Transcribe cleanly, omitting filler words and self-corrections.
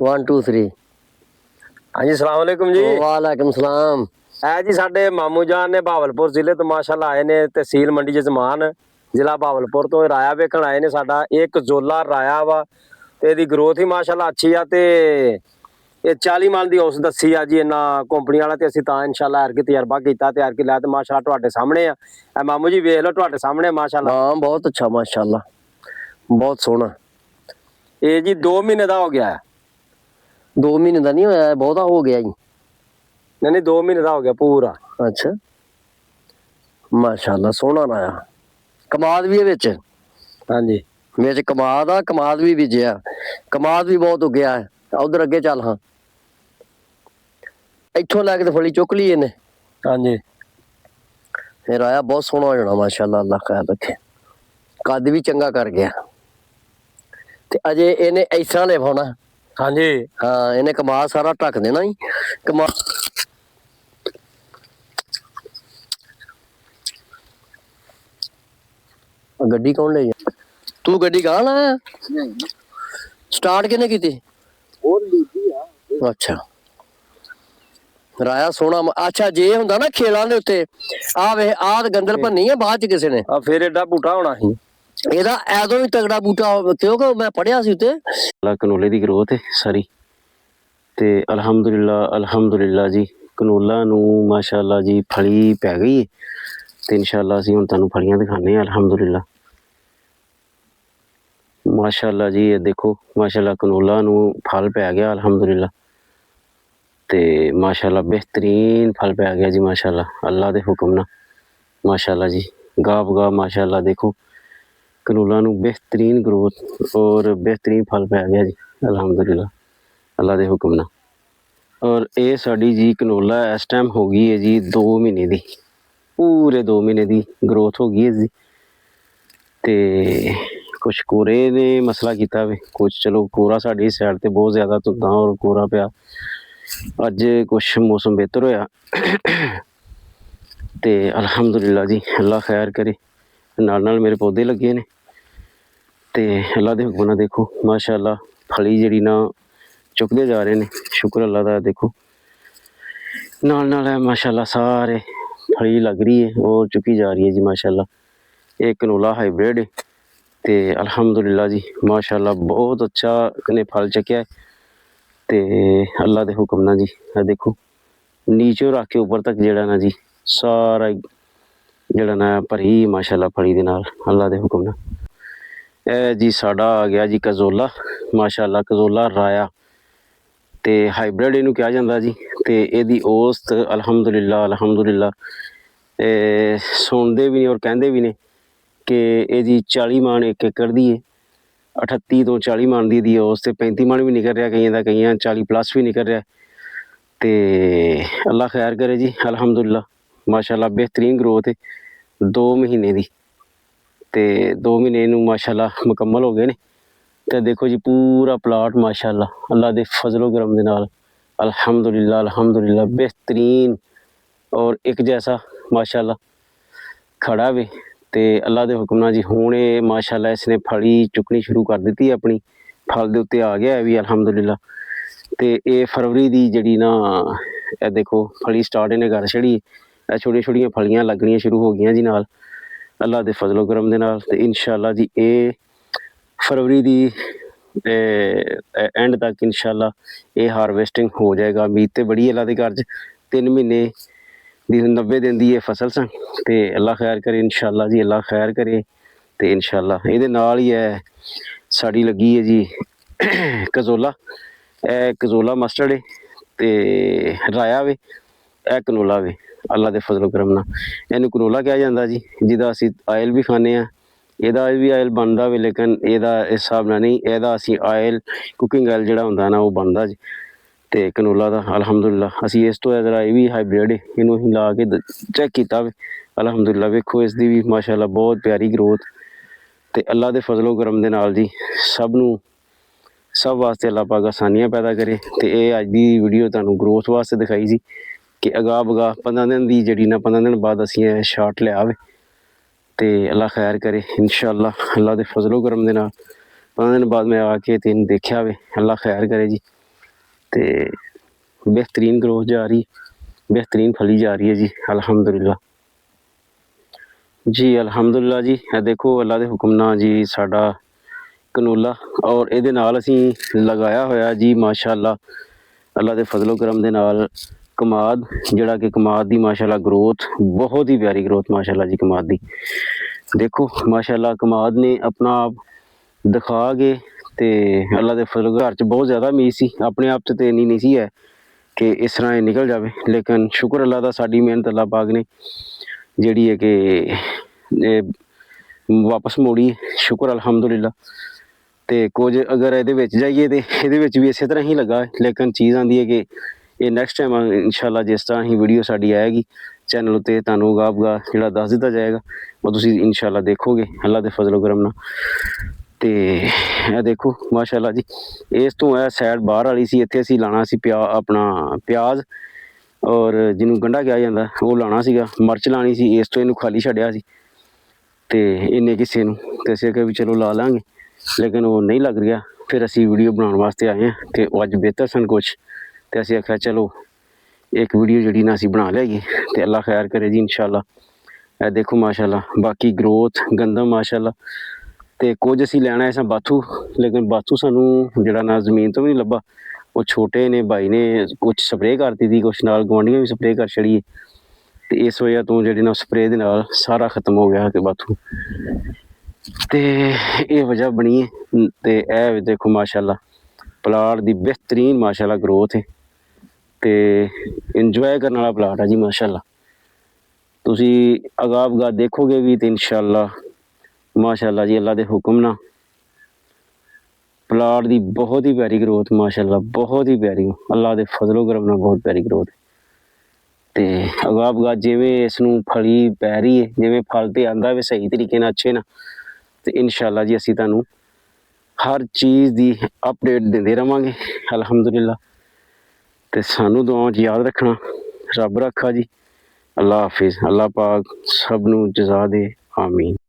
1 2 3। ਹਾਂਜੀ ਸਲਾਮ ਵਾਲੇकुम ਜੀ। वालेकुम सलाम। ਹੈ ਜੀ ਸਾਡੇ ਮਾਮੂ ਜਾਨ ਨੇ ਬਹਾਵਲਪੁਰ ਜ਼ਿਲ੍ਹੇ ਤੋਂ ਮਾਸ਼ਾਅੱਲਾ ਆਏ ਨੇ ਤਹਿਸੀਲ ਮੰਡੀ ਜਜ਼ਮਾਨ ਜ਼ਿਲ੍ਹਾ ਬਹਾਵਲਪੁਰ ਤੋਂ ਰਾਇਆ ਵੇਖਣ ਆਏ ਨੇ। ਸਾਡਾ ਇੱਕ ਜ਼ੋਲਾ ਰਾਇਆ ਵਾ ਤੇ ਇਹਦੀ ਗਰੋਥ ਹੀ ਮਾਸ਼ਾਅੱਲਾ ਅੱਛੀ ਆ ਤੇ ਇਹ 40 ਮਣ ਦੀ ਉਸ ਦੱਸੀ ਆ ਜੀ ਇਹਨਾਂ ਕੰਪਨੀ ਵਾਲਾ ਤੇ ਅਸੀਂ ਤਾਂ ਇਨਸ਼ਾਅੱਲਾ ਹਰ ਕੀ ਤਜਰਬਾ ਕੀਤਾ ਤੇ ਹਰ ਕੀ ਲੈ ਤੇ ਮਾਸ਼ਾਅੱਲਾ ਤੁਹਾਡੇ ਸਾਹਮਣੇ ਆ। ਇਹ ਮਾਮੂ ਜੀ ਵੇਖ ਲਓ ਤੁਹਾਡੇ ਸਾਹਮਣੇ ਮਾਸ਼ਾਅੱਲਾ। हाँ बहुत अच्छा माशाल्लाह, बहुत सोहना। ਇਹ ਜੀ 2 ਮਹੀਨੇ ਦਾ ਹੋ ਗਿਆ ਹੈ। 2 महीने का नहीं होया, बहुता हो गया जी। नहीं 2 महीने का हो गया पूरा। अच्छा माशाल्लाह सोहना राया। कमाद भी है विच। हाँ जी विच कमाद आ, कमाद भी बीजिया, कमाद भी बहुत उगया है। उधर अगे चल हाँ, इथों लैके तो फली चुक ली इन्हें। हाँ जी फिर आया बहुत सोहना हो जाना माशाल्लाह, अल्लाह खैर रखे। कद भी चंगा कर गया ते अजे इन्हें ऐसा लिफाना। हाँ जी हाँ इन्हें कमाद सारा ढक देना ही। कमाद गड्डी कौन ले गया? तू गड्डी कहाँ लाया? स्टार्ट किने की? अच्छा राया सोना। अच्छा जे हुंदा ना खेलां दे उत्ते आ वे आ गंदल भन्नी है बाद च किसे ने। अब फिर एडा बूटा होना ही ਇਹਦਾ ਐਦੋਂ ਵੀ ਤਗੜਾ ਬੂਟਾ ਕਿਉਂਕਿ ਮੈਂ ਪੜਿਆ ਸੀ ਉੱਤੇ। ਕਨੋਲੇ ਦੀ ਗਰੋਥ ਹੈ ਸਾਰੀ ਤੇ ਅਲਹਮਦੁਲਿਲਾ ਜੀ। ਕਨੋਲਾ ਨੂੰ ਮਾਸ਼ਾਅੱਲਾ ਜੀ ਫਲੀ ਪੈ ਗਈ ਹੈ ਤੇ ਇਨਸ਼ਾਅੱਲਾ ਅਸੀਂ ਹੁਣ ਤੁਹਾਨੂੰ ਫਲੀਆਂ ਦਿਖਾਣੇ ਆ। ਅਲਹਮਦੁਲਿਲਾ ਮਾਸ਼ਾਅੱਲਾ ਜੀ, ਇਹ ਦੇਖੋ ਮਾਸ਼ਾਅੱਲਾ ਕਨੋਲਾ ਨੂੰ ਫਲ ਪੈ ਗਿਆ ਅਲਹਮਦੁਲਿਲਾ ਤੇ ਮਾਸ਼ਾਅੱਲਾ ਬਿਹਤਰੀਨ ਫਲ ਪੈ ਗਿਆ ਜੀ ਮਾਸ਼ਾਅੱਲਾ ਅੱਲਾ ਦੇ ਹੁਕਮ ਨਾਲ। ਮਾਸ਼ਾਅੱਲਾ ਜੀ ਗਾਬ ਗਾ ਮਾਸ਼ਾਅੱਲਾ ਦੇਖੋ ਕਨੋਲਾ ਨੂੰ ਬਿਹਤਰੀਨ ਗਰੋਥ ਔਰ ਬਿਹਤਰੀਨ ਫਲ ਪੈ ਗਿਆ ਜੀ ਅਲਹਮਦੁਲਿਲਾ ਅੱਲਾ ਦੇ ਹੁਕਮ ਨਾਲ। ਔਰ ਇਹ ਸਾਡੀ ਜੀ ਕਨੋਲਾ ਇਸ ਟਾਈਮ ਹੋ ਗਈ ਹੈ ਜੀ 2 ਮਹੀਨੇ ਦੀ, ਪੂਰੇ 2 ਮਹੀਨੇ ਦੀ ਗਰੋਥ ਹੋ ਗਈ ਹੈ ਜੀ। ਤੇ ਕੁਛ ਕੋਰੇ ਨੇ ਮਸਲਾ ਕੀਤਾ ਵੇ, ਕੁਛ ਚਲੋ ਕੋਰਾ ਸਾਡੀ ਸਾਈਡ ਤੇ ਬਹੁਤ ਜ਼ਿਆਦਾ ਧੁੰਦਾਂ ਔਰ ਕੋਰਾ ਪਿਆ। ਅੱਜ ਕੁਛ ਮੌਸਮ ਬਿਹਤਰ ਹੋਇਆ ਤੇ ਅਲਹਮਦੁਲਿਲਾ ਜੀ ਅੱਲਾ ਖੈਰ ਕਰੇ। ਨਾਲ ਨਾਲ ਮੇਰੇ ਪੌਦੇ ਲੱਗੇ ਨੇ ਤੇ ਅੱਲਾ ਦੇ ਹੁਕਮ ਨਾਲ ਦੇਖੋ ਮਾਸ਼ਾਅੱਲਾ ਫਲੀ ਜਿਹੜੀ ਨਾ ਚੁੱਕਦੇ ਜਾ ਰਹੇ ਨੇ। ਸ਼ੁਕਰ ਅੱਲਾ ਦਾ। ਦੇਖੋ ਨਾਲ ਨਾਲ ਹੈ ਮਾਸ਼ਾਅੱਲਾ ਸਾਰੇ ਫਲੀ ਲੱਗ ਰਹੀ ਹੈ ਔਰ ਚੁੱਕੀ ਜਾ ਰਹੀ ਹੈ ਜੀ ਮਾਸ਼ਾਅੱਲਾ। ਇਹ ਕਨੋਲਾ ਹਾਈਬ੍ਰਿਡ ਹੈ ਤੇ ਅਲਹਮਦੁਲਿਲਾ ਜੀ ਮਾਸ਼ਾਅੱਲਾ ਬਹੁਤ ਅੱਛਾ ਨੇ ਫਲ ਚੱਕਿਆ ਹੈ ਤੇ ਅੱਲਾ ਦੇ ਹੁਕਮ ਨਾਲ ਜੀ। ਇਹ ਦੇਖੋ ਨੀਚੇ ਰੱਖ ਕੇ ਉੱਪਰ ਤੱਕ ਜਿਹੜਾ ਨਾ ਜੀ ਸਾਰਾ ਜਿਹੜਾ ਨਾ ਭਰੀ ਮਾਸ਼ਾਅੱਲਾ ਫਲੀ ਦੇ ਨਾਲ ਅੱਲਾ ਦੇ ਹੁਕਮ ਨਾਲ। ਇਹ ਜੀ ਸਾਡਾ ਆ ਗਿਆ ਜੀ ਕਜ਼ੋਲਾ ਮਾਸ਼ਾਅੱਲਾ। ਕਜ਼ੋਲਾ ਰਾਇਆ ਤੇ ਹਾਈਬ੍ਰਿਡ ਇਹਨੂੰ ਕਿਹਾ ਜਾਂਦਾ ਜੀ। ਤੇ ਇਹਦੀ ਔਸਤ ਅਲਹਮਦੁਲਿਲਾ ਸੁਣਦੇ ਵੀ ਨੇ ਔਰ ਕਹਿੰਦੇ ਵੀ ਨੇ ਕਿ ਇਹਦੀ 40 ਮਣ 1 ਏਕੜ ਦੀ ਹੈ। 38 ਤੋਂ 40 ਮਣ ਦੀ ਇਹਦੀ ਔਸਤ, 35 ਮਣ ਵੀ ਨਿਕਲ ਰਿਹਾ ਕਈਆਂ ਦਾ, ਕਈਆਂ 40 ਪਲੱਸ ਵੀ ਨਿਕਲ ਰਿਹਾ ਤੇ ਅੱਲਾ ਖੈਰ ਕਰੇ ਜੀ ਅਲਹਮਦੁਲਿਲਾ ਮਾਸ਼ਾਅੱਲਾ। ਬਿਹਤਰੀਨ ਗਰੋਥ ਹੈ 2 ਮਹੀਨੇ ਦੀ ਤੇ 2 ਮਹੀਨੇ ਨੂੰ ਮਾਸ਼ਾਅੱਲਾ ਮੁਕੰਮਲ ਹੋ ਗਏ ਨੇ। ਤੇ ਦੇਖੋ ਜੀ ਪੂਰਾ ਪਲਾਟ ਮਾਸ਼ਾਅੱਲਾ ਅੱਲਾ ਦੇ ਫਜ਼ਲੋ ਕਰਮ ਦੇ ਨਾਲ ਅਲਹਮਦੁਲਿਲਾ ਬਿਹਤਰੀਨ ਔਰ ਇੱਕ ਜੈਸਾ ਮਾਸ਼ਾਅੱਲਾ ਖੜਾ ਵੇ ਤੇ ਅੱਲਾ ਦੇ ਹੁਕਮ ਨਾਲ ਜੀ। ਹੁਣ ਇਹ ਮਾਸ਼ਾਅੱਲਾ ਇਸਨੇ ਫਲੀ ਚੁੱਕਣੀ ਸ਼ੁਰੂ ਕਰ ਦਿੱਤੀ ਆਪਣੀ, ਫਲ ਦੇ ਉੱਤੇ ਆ ਗਿਆ ਵੀ ਅਲਹਮਦੁਲਿਲਾ। ਤੇ ਇਹ ਫਰਵਰੀ ਦੀ ਜਿਹੜੀ ਨਾ ਇਹ ਦੇਖੋ ਫਲੀ ਸਟਾਰਟ ਇਹਨੇ ਕਰ ਛੜੀ। ਇਹ ਛੋਟੀਆਂ ਛੋਟੀਆਂ ਫਲੀਆਂ ਲੱਗਣੀਆਂ ਸ਼ੁਰੂ ਹੋ ਗਈਆਂ ਜੀ ਨਾਲ ਅੱਲਾ ਦੇ ਫਜ਼ਲੋ ਕਰਮ ਦੇ ਨਾਲ। ਤੇ ਇਨਸ਼ਾਅੱਲਾ ਜੀ ਇਹ ਫਰਵਰੀ ਦੀ ਐਂਡ ਤੱਕ ਇਨਸ਼ਾਅੱਲਾ ਇਹ ਹਾਰਵੈਸਟਿੰਗ ਹੋ ਜਾਏਗਾ। ਉਮੀਦ ਤੇ ਬੜੀ ਅੱਲਾ ਦੇ ਘਰ 'ਚ 3 ਮਹੀਨੇ ਦੀ 90 ਦਿਨ ਦੀ ਇਹ ਫਸਲ ਸਨ ਤੇ ਅੱਲਾ ਖੈਰ ਕਰੇ ਇਨਸ਼ਾਅੱਲਾ ਜੀ। ਅੱਲਾ ਖੈਰ ਕਰੇ ਤੇ ਇਨਸ਼ਾਅੱਲਾ ਇਹਦੇ ਨਾਲ ਹੀ ਹੈ ਸਾਡੀ ਲੱਗੀ ਹੈ ਜੀ ਕਜ਼ੋਲਾ। ਇਹ ਕਜ਼ੋਲਾ ਮਸਟਰਡ ਹੈ ਤੇ ਰਾਇਆ ਵੇ, ਇਹ ਕਨੋਲਾ ਵੇ ਅੱਲਾ ਦੇ ਫਜ਼ਲੋ ਕਰਮ ਨਾਲ। ਇਹਨੂੰ ਕਨੋਲਾ ਕਿਹਾ ਜਾਂਦਾ ਜੀ, ਜਿਹਦਾ ਅਸੀਂ ਆਇਲ ਵੀ ਖਾਂਦੇ ਹਾਂ। ਇਹਦਾ ਵੀ ਆਇਲ ਬਣਦਾ ਵੇ ਲੇਕਿਨ ਇਹਦਾ ਇਸ ਹਿਸਾਬ ਨਾਲ ਨਹੀਂ, ਇਹਦਾ ਅਸੀਂ ਆਇਲ ਕੁਕਿੰਗ ਆਇਲ ਜਿਹੜਾ ਹੁੰਦਾ ਨਾ ਉਹ ਬਣਦਾ ਜੀ। ਤੇ ਕਨੋਲਾ ਦਾ ਅਲਹਮਦੁਲਿਲਾ ਅਸੀਂ ਇਸ ਤੋਂ ਜ਼ਰਾ ਇਹ ਵੀ ਹਾਈਬ੍ਰਿਡ ਇਹਨੂੰ ਅਸੀਂ ਲਾ ਕੇ ਚੈੱਕ ਕੀਤਾ ਵੇ ਅਲਹਮਦੁਲਿਲਾ। ਵੇਖੋ ਇਸ ਦੀ ਵੀ ਮਾਸ਼ਾਅੱਲਾ ਬਹੁਤ ਪਿਆਰੀ ਗਰੋਥ ਤੇ ਅੱਲਾ ਦੇ ਫਜ਼ਲੋ ਕਰਮ ਦੇ ਨਾਲ ਜੀ ਸਭ ਵਾਸਤੇ ਅੱਲਾ ਪਾਕ ਆਸਾਨੀਆਂ ਪੈਦਾ ਕਰੇ। ਤੇ ਇਹ ਅੱਜ ਦੀ ਵੀਡੀਓ ਤੁਹਾਨੂੰ ਗਰੋਥ ਵਾਸਤੇ ਦਿਖਾਈ ਸੀ ਕਿ ਅਗਾਹ ਬਗਾਹ 15 ਦਿਨ ਦੀ ਜਿਹੜੀ ਨਾ 15 ਦਿਨ ਬਾਅਦ ਅਸੀਂ ਇਹ ਸ਼ਾਟ ਲਿਆ ਵੇ ਤੇ ਅੱਲਾ ਖੈਰ ਕਰੇ ਇਨਸ਼ਾਅੱਲਾ ਅੱਲਾ ਦੇ ਫਜ਼ਲੋ ਕਰਮ ਦੇ ਨਾਲ। 15 ਦਿਨ ਬਾਅਦ ਮੈਂ ਆ ਕੇ ਤੈਨੂੰ ਦੇਖਿਆ ਵੇ। ਅੱਲਾ ਖੈਰ ਕਰੇ ਜੀ। ਤੇ बेहतरीन ग्रोथ जा रही, बेहतरीन फली जा रही है जी अल्हम्दुलिल्लाह जी। अल्हम्दुलिल्लाह जी। देखो अल्लाह के हुक्म नाल जी साडा कनोला और ਇਹਦੇ ਨਾਲ ਅਸੀਂ ਲਗਾਇਆ ਹੋਇਆ जी माशाअल्लाह अल्लाह के फजलो करम ਦੇ ਨਾਲ कमाद, ਜਿਹੜਾ कि कमाद ਦੀ माशाअल्लाह ग्रोथ बहुत ही प्यारी ग्रोथ माशाअल्लाह जी कमाद ਦੀ। देखो माशाअल्लाह कमाद ने अपना आप दिखा के ਤੇ अल्लाह ਦੇ फजलो घर च बहुत ज़्यादा उम्मीद सी, अपने आप च ਤੇ ਇੰਨੀ ਨਹੀਂ ਸੀ ਹੈ कि इस तरह निकल जाए, लेकिन शुक्र अल्लाह का साड़ी मेहनत अल्लाह पाक ने ਜਿਹੜੀ है कि वापस मोड़ी, शुक्र अल्हम्दुलिल्लाह। ਤੇ ਕੁਝ ਅਗਰ ਇਹਦੇ ਵਿੱਚ ਜਾਈਏ ਤੇ ਇਹਦੇ ਵਿੱਚ ਵੀ ਇਸੇ ਤਰ੍ਹਾਂ ਹੀ ਲੱਗਾ, ਲੇਕਿਨ ਚੀਜ਼ ਆਂਦੀ ਹੈ ਕਿ ਇਹ ਨੈਕਸਟ ਟਾਈਮ ਇਨਸ਼ਾਅੱਲਾ ਜਿਸ ਤਰ੍ਹਾਂ ਹੀ ਵੀਡੀਓ ਸਾਡੀ ਆਏਗੀ ਚੈਨਲ ਉੱਤੇ ਤੁਹਾਨੂੰ ਉਗਾਬਗਾ ਜਿਹੜਾ ਦੱਸ ਦਿੱਤਾ ਜਾਏਗਾ, ਉਹ ਤੁਸੀਂ ਇਨਸ਼ਾਅੱਲਾ ਦੇਖੋਗੇ ਅੱਲਾ ਦੇ ਫਜ਼ਲ ਕਰਮ ਨਾਲ। ਤੇ ਇਹ ਦੇਖੋ ਮਾਸ਼ਾਅੱਲਾ ਜੀ, ਇਸ ਤੋਂ ਇਹ ਸਾਈਡ ਬਾਹਰ ਵਾਲੀ ਸੀ, ਇੱਥੇ ਅਸੀਂ ਲਾਣਾ ਸੀ ਆਪਣਾ ਪਿਆਜ਼ ਔਰ ਜਿਹਨੂੰ ਗੰਢਾ ਕਿਹਾ ਜਾਂਦਾ ਉਹ ਲਾਣਾ ਸੀਗਾ, ਮਿਰਚ ਲਾਣੀ ਸੀ, ਇਸ ਤੋਂ ਇਹਨੂੰ ਖਾਲੀ ਛੱਡਿਆ ਸੀ ਤੇ ਇੰਨੇ ਕਿਸੇ ਨੂੰ ਤੇ ਅਸੀਂ ਕਿਹਾ ਵੀ ਚਲੋ ਲਾ ਲਾਂਗੇ, लेकिन वो नहीं लग रहा। फिर असी वीडियो बनाने वास्ते आए हैं कि अज बेहतर सन कुछ, तो असी आख्या चलो एक वीडियो जी ना असी बना लियाइए तो अल्लाह खैर करे जी इंशाअल्लाह। देखो माशाअल्लाह बाकी ग्रोथ गंदम माशाअल्लाह। तो कुछ असी लैना है बाथू, लेकिन बाथू सानू जिहड़ा ना जमीन तो भी नहीं लभा, वो छोटे ने भाई ने कुछ स्प्रे करती थी, कुछ नाल गुआंढियां भी स्प्रे कर छड़ी, तो इस वजह तो जिहड़े ना स्प्रे दे नाल सारा खत्म हो गया कि बाथू, ਤੇ ਇਹ ਵਜ੍ਹਾ ਬਣੀ ਹੈ। ਤੇ ਇਹ ਦੇਖੋ ਮਾਸ਼ਾਅੱਲਾ ਪਲਾਟ ਦੀ ਬਿਹਤਰੀਨ ਮਾਸ਼ਾਅੱਲਾ ਗਰੋਥ ਹੈ ਤੇ ਇੰਜੋਏ ਕਰਨ ਵਾਲਾ ਪਲਾਟ ਹੈ ਜੀ ਮਾਸ਼ਾਅੱਲਾ। ਤੁਸੀਂ ਅਗਾਹ ਦੇਖੋਗੇ ਵੀ ਤੇ ਇਨਸ਼ਾਅੱਲਾ ਮਾਸ਼ਾਅੱਲਾ ਜੀ ਅੱਲਾ ਦੇ ਹੁਕਮ ਨਾਲ ਪਲਾਟ ਦੀ ਬਹੁਤ ਹੀ ਪਿਆਰੀ ਗਰੋਥ ਮਾਸ਼ਾਅੱਲਾ, ਬਹੁਤ ਹੀ ਪਿਆਰੀ ਅੱਲਾ ਦੇ ਫਜ਼ਲੋ ਕਰਮ ਨਾਲ ਬਹੁਤ ਪਿਆਰੀ ਗਰੋਥ। ਤੇ ਅਗਾਹ ਜਿਵੇਂ ਇਸ ਨੂੰ ਫਲੀ ਪੈ ਰਹੀ ਹੈ, ਜਿਵੇਂ ਫਲ ਤੇ ਆਂਦਾ ਵੀ ਸਹੀ ਤਰੀਕੇ ਨਾਲ ਅੱਛੇ ਨਾਲ, ਤੇ ਇਨਸ਼ਾਅੱਲਾ ਜੀ ਅਸੀਂ ਤੁਹਾਨੂੰ ਹਰ ਚੀਜ਼ ਦੀ ਅਪਡੇਟ ਦਿੰਦੇ ਰਵਾਂਗੇ ਅਲਹਮਦੁਲਿल्लाह। ਤੇ ਸਾਨੂੰ ਦੁਆਵਾਂ 'ਚ ਯਾਦ ਰੱਖਣਾ, ਰੱਬ ਰੱਖਾ ਜੀ। ਅੱਲਾ ਹਾਫਿਜ਼, ਅੱਲਾ ਪਾਕ ਸਭ ਨੂੰ ਜਜ਼ਾ ਦੇ, ਆਮੀਨ।